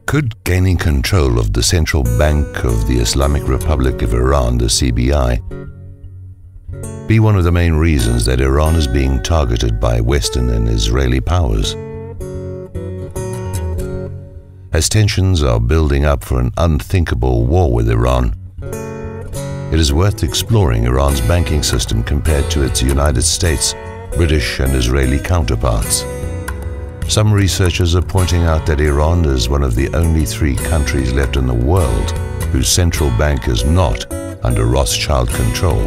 Could gaining control of the Central Bank of the Islamic Republic of Iran, the CBI, be one of the main reasons that Iran is being targeted by Western and Israeli powers? As tensions are building up for an unthinkable war with Iran, it is worth exploring Iran's banking system compared to its United States, British and Israeli counterparts. Some researchers are pointing out that Iran is one of the only 3 countries left in the world whose central bank is not under Rothschild control.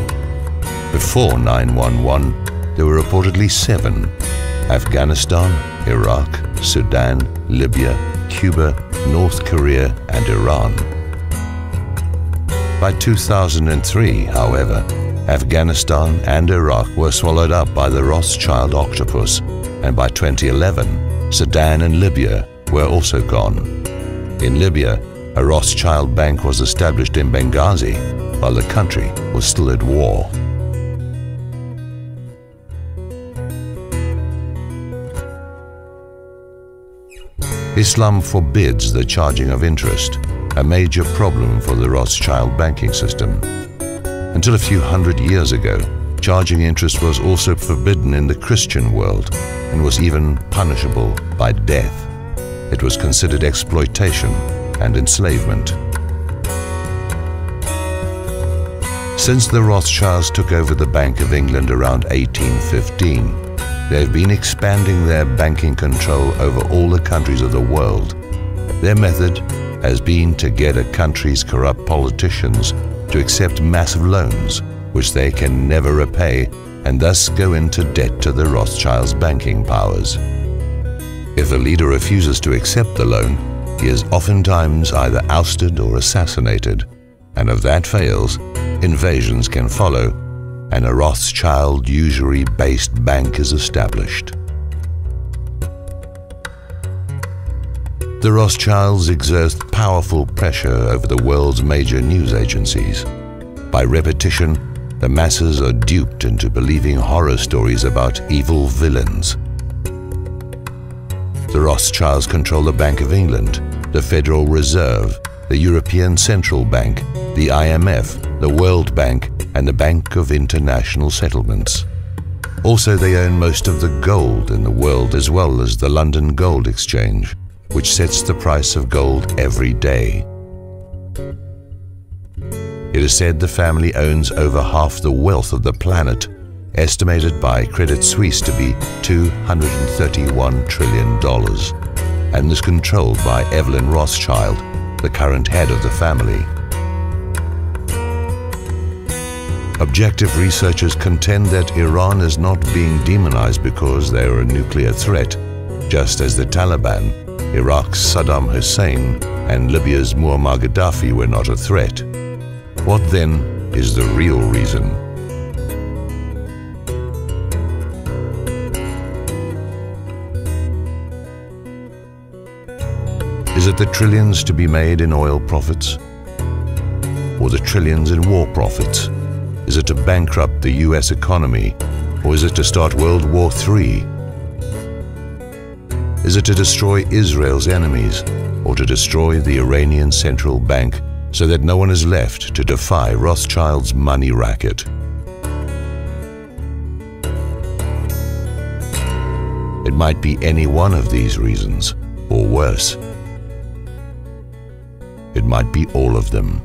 Before 9/11, there were reportedly 7: Afghanistan, Iraq, Sudan, Libya, Cuba, North Korea, and Iran. By 2003, however, Afghanistan and Iraq were swallowed up by the Rothschild octopus, and by 2011, Sudan and Libya were also gone. In Libya, a Rothschild bank was established in Benghazi, while the country was still at war. Islam forbids the charging of interest, a major problem for the Rothschild banking system. Until a few hundred years ago, charging interest was also forbidden in the Christian world and was even punishable by death. It was considered exploitation and enslavement. Since the Rothschilds took over the Bank of England around 1815, they have been expanding their banking control over all the countries of the world. Their method has been to get a country's corrupt politicians to accept massive loans, which they can never repay, and thus go into debt to the Rothschilds' banking powers. If a leader refuses to accept the loan, he is oftentimes either ousted or assassinated, and if that fails, invasions can follow, and a Rothschild usury-based bank is established. The Rothschilds exert powerful pressure over the world's major news agencies. By repetition, the masses are duped into believing horror stories about evil villains. The Rothschilds control the Bank of England, the Federal Reserve, the European Central Bank, the IMF, the World Bank, and the Bank of International Settlements. Also, they own most of the gold in the world, as well as the London Gold Exchange, which sets the price of gold every day. It is said the family owns over half the wealth of the planet, estimated by Credit Suisse to be $231 trillion, and is controlled by Evelyn Rothschild, the current head of the family. Objective researchers contend that Iran is not being demonized because they are a nuclear threat, just as the Taliban, Iraq's Saddam Hussein, and Libya's Muammar Gaddafi were not a threat. What then is the real reason? Is it the trillions to be made in oil profits? Or the trillions in war profits? Is it to bankrupt the US economy? Or is it to start World War III? Is it to destroy Israel's enemies? Or to destroy the Iranian central bank so that no one is left to defy Rothschild's money racket? It might be any one of these reasons, or worse. It might be all of them.